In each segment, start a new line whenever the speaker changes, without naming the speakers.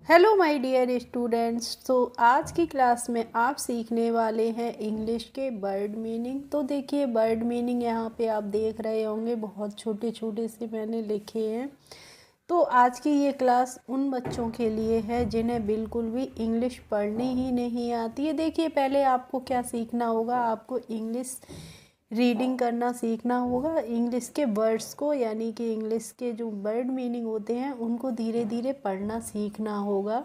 Hello my dear students. तो आज की क्लास में आप सीखने वाले हैं इंग्लिश के वर्ड मीनिंग। तो देखिए वर्ड मीनिंग यहाँ पे आप देख रहे होंगे, बहुत छोटे छोटे से मैंने लिखे हैं। तो आज की ये क्लास उन बच्चों के लिए है जिन्हें बिल्कुल भी इंग्लिश पढ़नी ही नहीं आती है। देखिए पहले आपको क्या सीखना होगा, आपको इंग्लिश रीडिंग करना सीखना होगा। इंग्लिश के वर्ड्स को यानी कि इंग्लिश के जो वर्ड मीनिंग होते हैं उनको धीरे धीरे पढ़ना सीखना होगा,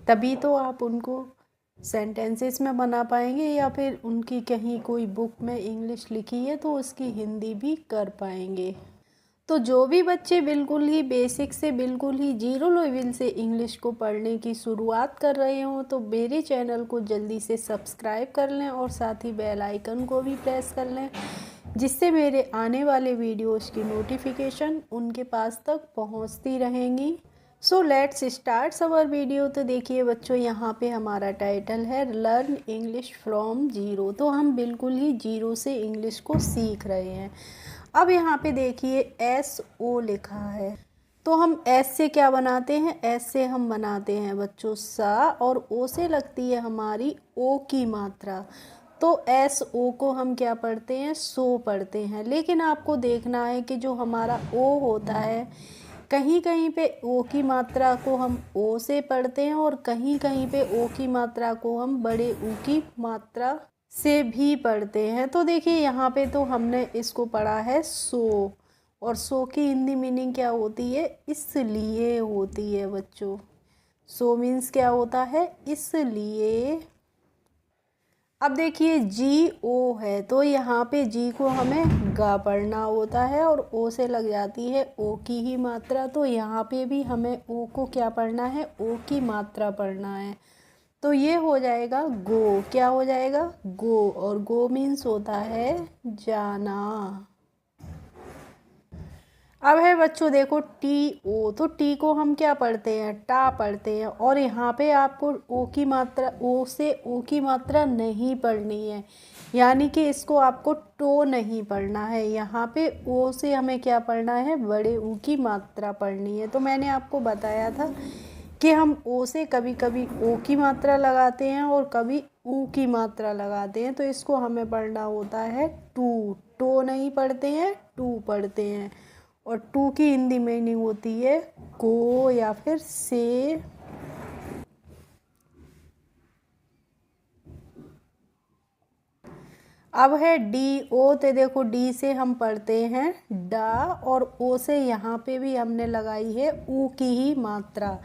तभी तो आप उनको सेंटेंसेस में बना पाएंगे, या फिर उनकी कहीं कोई बुक में इंग्लिश लिखी है तो उसकी हिंदी भी कर पाएंगे। तो जो भी बच्चे बिल्कुल ही बेसिक से बिल्कुल ही जीरो लेवल से इंग्लिश को पढ़ने की शुरुआत कर रहे हों तो मेरे चैनल को जल्दी से सब्सक्राइब कर लें और साथ ही बेल आइकन को भी प्रेस कर लें, जिससे मेरे आने वाले वीडियोस की नोटिफिकेशन उनके पास तक पहुंचती रहेंगी। So let's start our video. तो देखिए बच्चों, यहाँ पे हमारा टाइटल है लर्न इंग्लिश फ्रॉम जीरो। तो हम बिल्कुल ही जीरो से इंग्लिश को सीख रहे हैं। अब यहाँ पे देखिए SO लिखा है, तो हम S से क्या बनाते हैं, S से हम बनाते हैं बच्चों सा, और O से लगती है हमारी O की मात्रा। तो SO को हम क्या पढ़ते हैं, सो पढ़ते हैं। लेकिन आपको देखना है कि जो हमारा O होता है, कहीं कहीं पे O की मात्रा को हम O से पढ़ते हैं और कहीं कहीं पे O की मात्रा को हम बड़े U की मात्रा से भी पढ़ते हैं। तो देखिए यहाँ पे तो हमने इसको पढ़ा है सो, और सो की हिंदी मीनिंग क्या होती है, इसलिए होती है बच्चों। सो मीन्स क्या होता है, इसलिए। अब देखिए GO है, तो यहाँ पे जी को हमें गा पढ़ना होता है और ओ से लग जाती है ओ की ही मात्रा। तो यहाँ पे भी हमें ओ को क्या पढ़ना है, ओ की मात्रा पढ़ना है। तो ये हो जाएगा गो। क्या हो जाएगा, गो। और गो मीन्स होता है जाना। अब है बच्चों देखो TO, तो टी को हम क्या पढ़ते हैं, टा पढ़ते हैं। और यहाँ पे आपको ओ की मात्रा, ओ से ओ की मात्रा नहीं पढ़नी है, यानी कि इसको आपको टो नहीं पढ़ना है। यहाँ पे ओ से हमें क्या पढ़ना है, बड़े ऊ की मात्रा पढ़नी है। तो मैंने आपको बताया था कि हम ओ से कभी कभी ओ की मात्रा लगाते हैं और कभी ऊ की मात्रा लगाते हैं। तो इसको हमें पढ़ना होता है टू। टो नहीं पढ़ते हैं, टू पढ़ते हैं। और टू की हिंदी मीनिंग होती है को या फिर से। अब है DO, तो देखो डी से हम पढ़ते हैं डा, और ओ से यहाँ पे भी हमने लगाई है ऊ की ही मात्रा।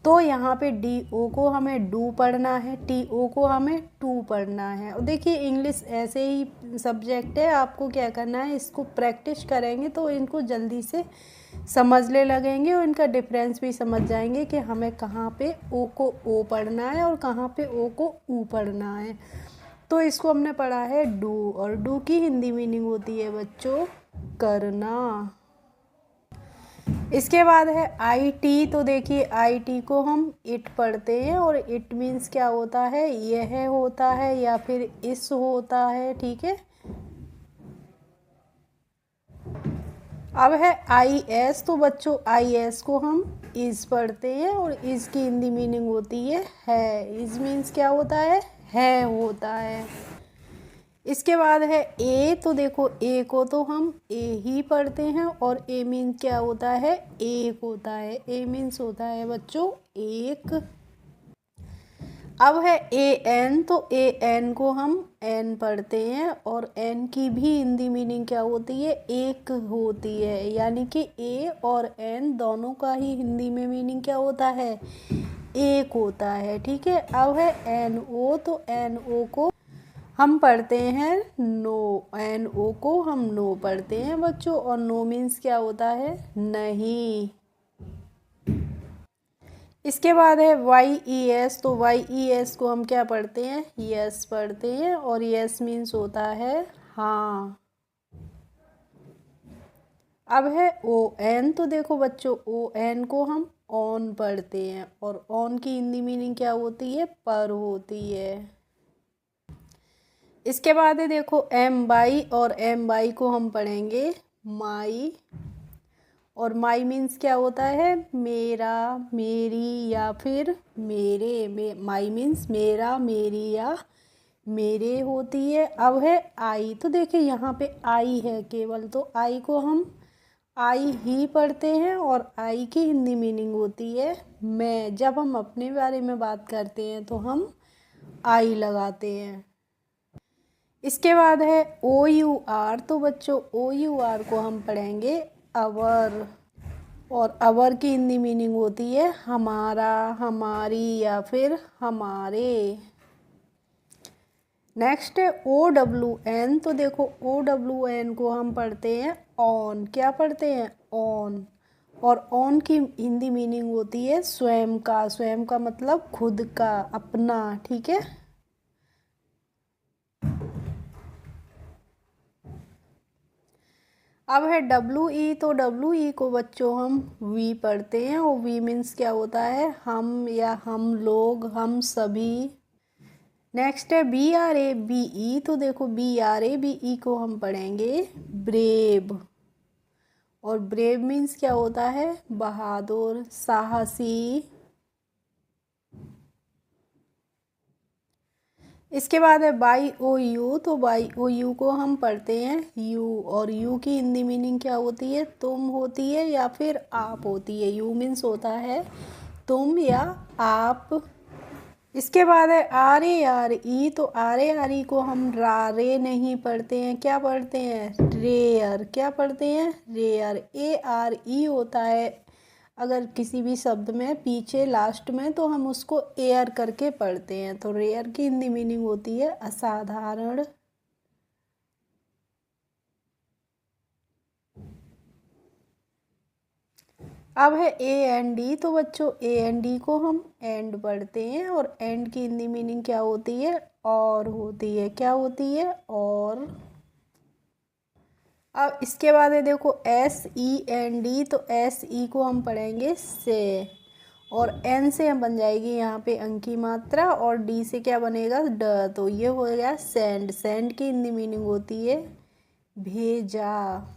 तो यहाँ पे DO को हमें डू पढ़ना है, TO को हमें टू पढ़ना है। और देखिए इंग्लिश ऐसे ही सब्जेक्ट है, आपको क्या करना है, इसको प्रैक्टिस करेंगे तो इनको जल्दी से समझने लगेंगे और इनका डिफरेंस भी समझ जाएंगे कि हमें कहाँ पे ओ को ओ पढ़ना है और कहाँ पे ओ को ऊ पढ़ना है। तो इसको हमने पढ़ा है डू, और डू की हिंदी मीनिंग होती है बच्चों करना। इसके बाद है IT, तो देखिए IT को हम इट पढ़ते हैं, और इट मीन्स क्या होता है, यह होता है या फिर इस होता है, ठीक है। अब है IS, तो बच्चों IS को हम इज पढ़ते हैं, और इज की हिंदी मीनिंग होती है। इज मीन्स क्या होता है होता है। इसके बाद है ए, तो देखो ए को तो हम ए ही पढ़ते हैं, और ए मीन्स क्या होता है, एक होता है। ए मीन्स होता है बच्चों एक। अब है AN, तो AN को हम एन पढ़ते हैं, और एन की भी हिंदी मीनिंग क्या होती है, एक होती है। यानी कि ए और एन दोनों का ही हिंदी में मीनिंग क्या होता है, एक होता है, ठीक है। अब है NO, तो NO को हम पढ़ते हैं नो। NO को हम नो पढ़ते हैं बच्चों, और नो मीन्स क्या होता है, नहीं। इसके बाद है YES, तो YES को हम क्या पढ़ते हैं, यस पढ़ते हैं, और यस मीन्स होता है हाँ। अब है ON, तो देखो बच्चों ON को हम ऑन पढ़ते हैं, और ऑन की हिंदी मीनिंग क्या होती है, पर होती है। इसके बाद है देखो MY, और MY को हम पढ़ेंगे माई, और माई मीन्स क्या होता है, मेरा, मेरी या फिर मेरे। माई मीन्स मेरा, मेरी या मेरे होती है। अब है आई, तो देखिए यहाँ पे आई है केवल, तो आई को हम आई ही पढ़ते हैं और आई की हिंदी मीनिंग होती है मैं। जब हम अपने बारे में बात करते हैं तो हम आई लगाते हैं। इसके बाद है ओ यू आर, तो बच्चों ओ यू आर को हम पढ़ेंगे अवर, और अवर की हिंदी मीनिंग होती है हमारा, हमारी या फिर हमारे। नेक्स्ट है ओ डब्ल्यू एन, तो देखो ओ डब्ल्यू एन को हम पढ़ते हैं ऑन, क्या पढ़ते हैं ऑन, और ऑन की हिंदी मीनिंग होती है स्वयं का। स्वयं का मतलब खुद का, अपना, ठीक है। अब है डब्ल्यू ई, तो डब्ल्यू ई को बच्चों हम वी पढ़ते हैं, और वी मीन्स क्या होता है हम या हम लोग, हम सभी। नेक्स्ट है B R A B E, तो देखो B R A B E को हम पढ़ेंगे ब्रेव, और ब्रेव मीन्स क्या होता है बहादुर, साहसी। इसके बाद है बाई ओ यू, तो बाई ओ यू को हम पढ़ते हैं यू, और यू की हिंदी मीनिंग क्या होती है तुम होती है या फिर आप होती है। यू मीन्स होता है तुम या आप। इसके बाद है आर ए आर ई, तो आर ए आर ई को हम रे नहीं पढ़ते हैं, क्या पढ़ते हैं रेयर, क्या पढ़ते हैं रेयर। ए आर ई होता है अगर किसी भी शब्द में पीछे लास्ट में, तो हम उसको एयर करके पढ़ते हैं, तो रेयर की हिंदी मीनिंग होती है असाधारण। अब है ए एन डी, तो बच्चों ए एन डी को हम एंड पढ़ते हैं, और एंड की हिंदी मीनिंग क्या होती है और होती है, क्या होती है और। अब इसके बाद है देखो एस ई एन डी, तो एस ई को हम पढ़ेंगे से, और एन से हम बन जाएगी यहाँ पे अंक की मात्रा, और डी से क्या बनेगा ड, तो ये हो गया सेंड। सेंड की हिंदी मीनिंग होती है भेजा।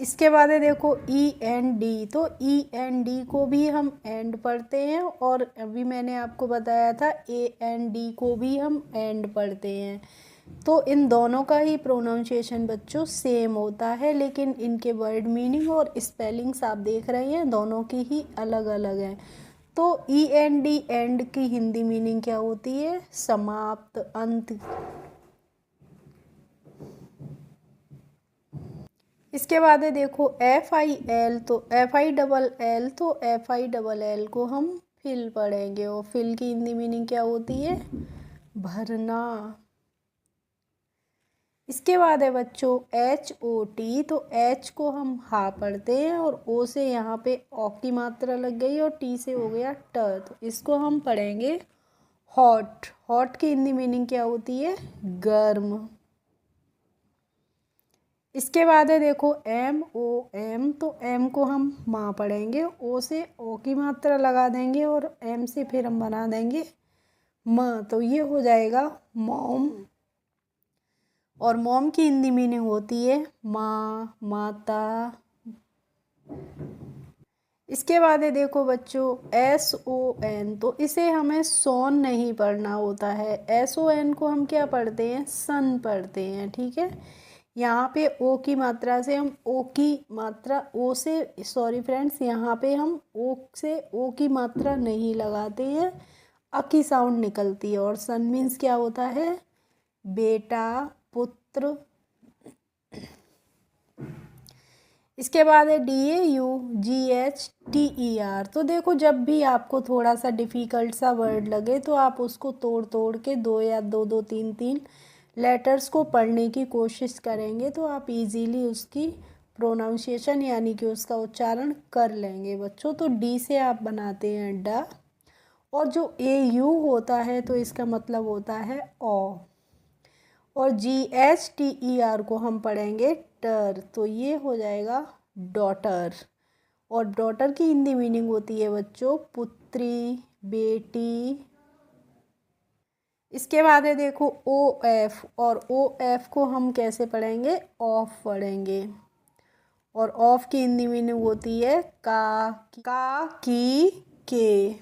इसके बाद है देखो ई एन डी, तो ई एन डी को भी हम एंड पढ़ते हैं, और अभी मैंने आपको बताया था ए एन डी को भी हम एंड पढ़ते हैं। तो इन दोनों का ही प्रोनाउंसिएशन बच्चों सेम होता है, लेकिन इनके वर्ड मीनिंग और स्पेलिंग्स आप देख रहे हैं दोनों की ही अलग अलग हैं। तो ई एन डी एंड की हिंदी मीनिंग क्या होती है समाप्त, अंत। इसके बाद है देखो एफ आई एल, तो एफ आई डबल एल, तो एफ आई डबल एल को हम फिल पढ़ेंगे, और फिल की हिंदी मीनिंग क्या होती है भरना। इसके बाद है बच्चों एच ओ टी, तो एच को हम हा पढ़ते हैं, और ओ से यहाँ पे ओ की मात्रा लग गई, और टी से हो गया ट, तो इसको हम पढ़ेंगे हॉट। हॉट की हिंदी मीनिंग क्या होती है गर्म। इसके बाद है देखो एम ओ एम, तो एम को हम माँ पढ़ेंगे, ओ से ओ की मात्रा लगा देंगे, और एम से फिर हम बना देंगे म, तो ये हो जाएगा मॉम। और मॉम की हिंदी मीनिंग होती है माँ, माता। इसके बाद है देखो बच्चों एस ओ एन, तो इसे हमें सोन नहीं पढ़ना होता है। एस ओ एन को हम क्या पढ़ते हैं सन पढ़ते हैं, ठीक है। यहाँ पे ओ की मात्रा से हम ओ की मात्रा ओ से, सॉरी फ्रेंड्स, यहाँ पे हम ओ से ओ की मात्रा नहीं लगाते हैं, अ की साउंड निकलती है। और सन मीन्स क्या होता है बेटा, पुत्र। इसके बाद है D A you ji H T E R, तो देखो जब भी आपको थोड़ा सा डिफ़िकल्ट सा वर्ड लगे तो आप उसको तोड़ तोड़ के दो या दो दो तीन तीन लेटर्स को पढ़ने की कोशिश करेंगे, तो आप इजीली उसकी प्रोनाउंसिएशन यानी कि उसका उच्चारण कर लेंगे बच्चों। तो डी से आप बनाते हैं ड, और जो ए यू होता है तो इसका मतलब होता है ओ, और जी एच टी ई आर को हम पढ़ेंगे टर, तो ये हो जाएगा डॉटर। और डॉटर की हिंदी मीनिंग होती है बच्चों पुत्री, बेटी। इसके बाद है देखो ओ एफ, और ओ एफ को हम कैसे पढ़ेंगे ऑफ पढ़ेंगे। और ऑफ की हिंदी मीनिंग होती है का की के।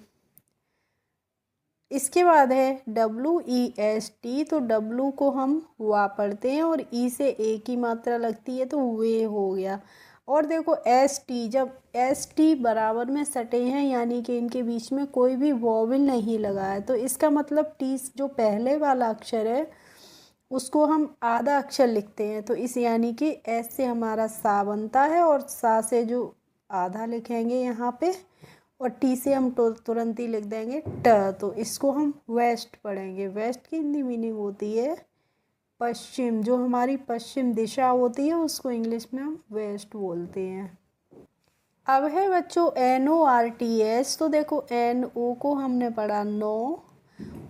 इसके बाद है WEST, तो W को हम वा पढ़ते हैं और ई से ए की मात्रा लगती है तो वे हो गया। और देखो ST, जब ST बराबर में सटे हैं यानी कि इनके बीच में कोई भी वॉवल नहीं लगा है, तो इसका मतलब टी जो पहले वाला अक्षर है उसको हम आधा अक्षर लिखते हैं, तो इस यानी कि एस से हमारा सा बनता है और सा से जो आधा लिखेंगे यहाँ पे, और टी से हम तुरंत ही लिख देंगे ट, तो इसको हम वेस्ट पढ़ेंगे। वेस्ट की हिंदी मीनिंग होती है पश्चिम, जो हमारी पश्चिम दिशा होती है उसको इंग्लिश में हम वेस्ट बोलते हैं। अब है बच्चों NORTH, तो देखो NO को हमने पढ़ा नो,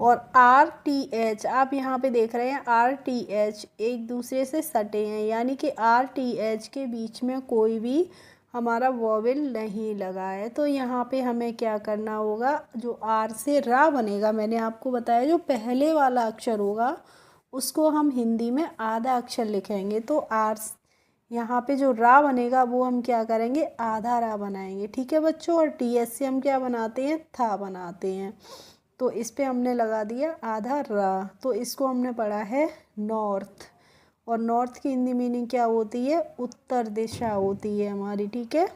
और RTH आप यहाँ पे देख रहे हैं RTH एक दूसरे से सटे हैं यानी कि RTH के बीच में कोई भी हमारा वॉवेल नहीं लगा है। तो यहाँ पे हमें क्या करना होगा, जो R से रा बनेगा, मैंने आपको बताया जो पहले वाला अक्षर होगा उसको हम हिंदी में आधा अक्षर लिखेंगे, तो R यहाँ पे जो रा बनेगा वो हम क्या करेंगे, आधा रा बनाएंगे, ठीक है बच्चों। और TH से हम क्या बनाते हैं, था बनाते हैं, तो इस पे हमने लगा दिया आधा रा, तो इसको हमने पढ़ा है नॉर्थ। और नॉर्थ की हिंदी मीनिंग क्या होती है, उत्तर दिशा होती है हमारी, ठीक है।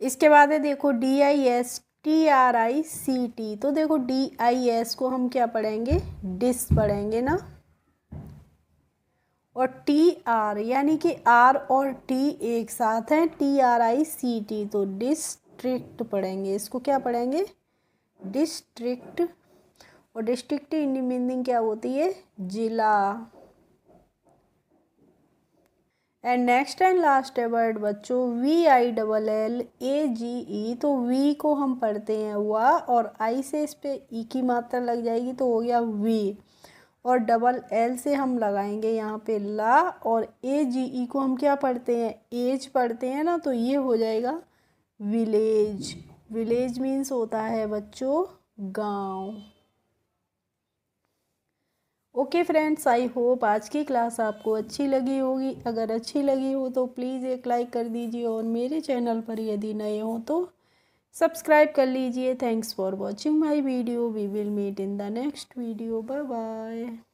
इसके बाद है देखो DISTRICT, तो देखो DIS को हम क्या पढ़ेंगे, डिस पढ़ेंगे ना, और TR यानी कि R और T एक साथ हैं, TRICT, तो डिस्ट्रिक्ट पढ़ेंगे, इसको क्या पढ़ेंगे, डिस्ट्रिक्ट। और डिस्ट्रिक्ट की मीनिंग क्या होती है, जिला। एंड नेक्स्ट एंड लास्ट है वर्ड बच्चों VILLAGE, तो वी को हम पढ़ते हैं वा, और आई से इस पे ई की मात्रा लग जाएगी तो हो गया वी, और डबल एल से हम लगाएंगे यहाँ पे ला, और AGE को हम क्या पढ़ते हैं, एज पढ़ते हैं ना, तो ये हो जाएगा विलेज। विलेज मीन्स होता है बच्चों गांव। ओके फ्रेंड्स, आई होप आज की क्लास आपको अच्छी लगी होगी। अगर अच्छी लगी हो तो प्लीज़ एक लाइक कर दीजिए, और मेरे चैनल पर यदि नए हो तो सब्सक्राइब कर लीजिए। Thanks for watching my video, we will meet in the next video, bye bye.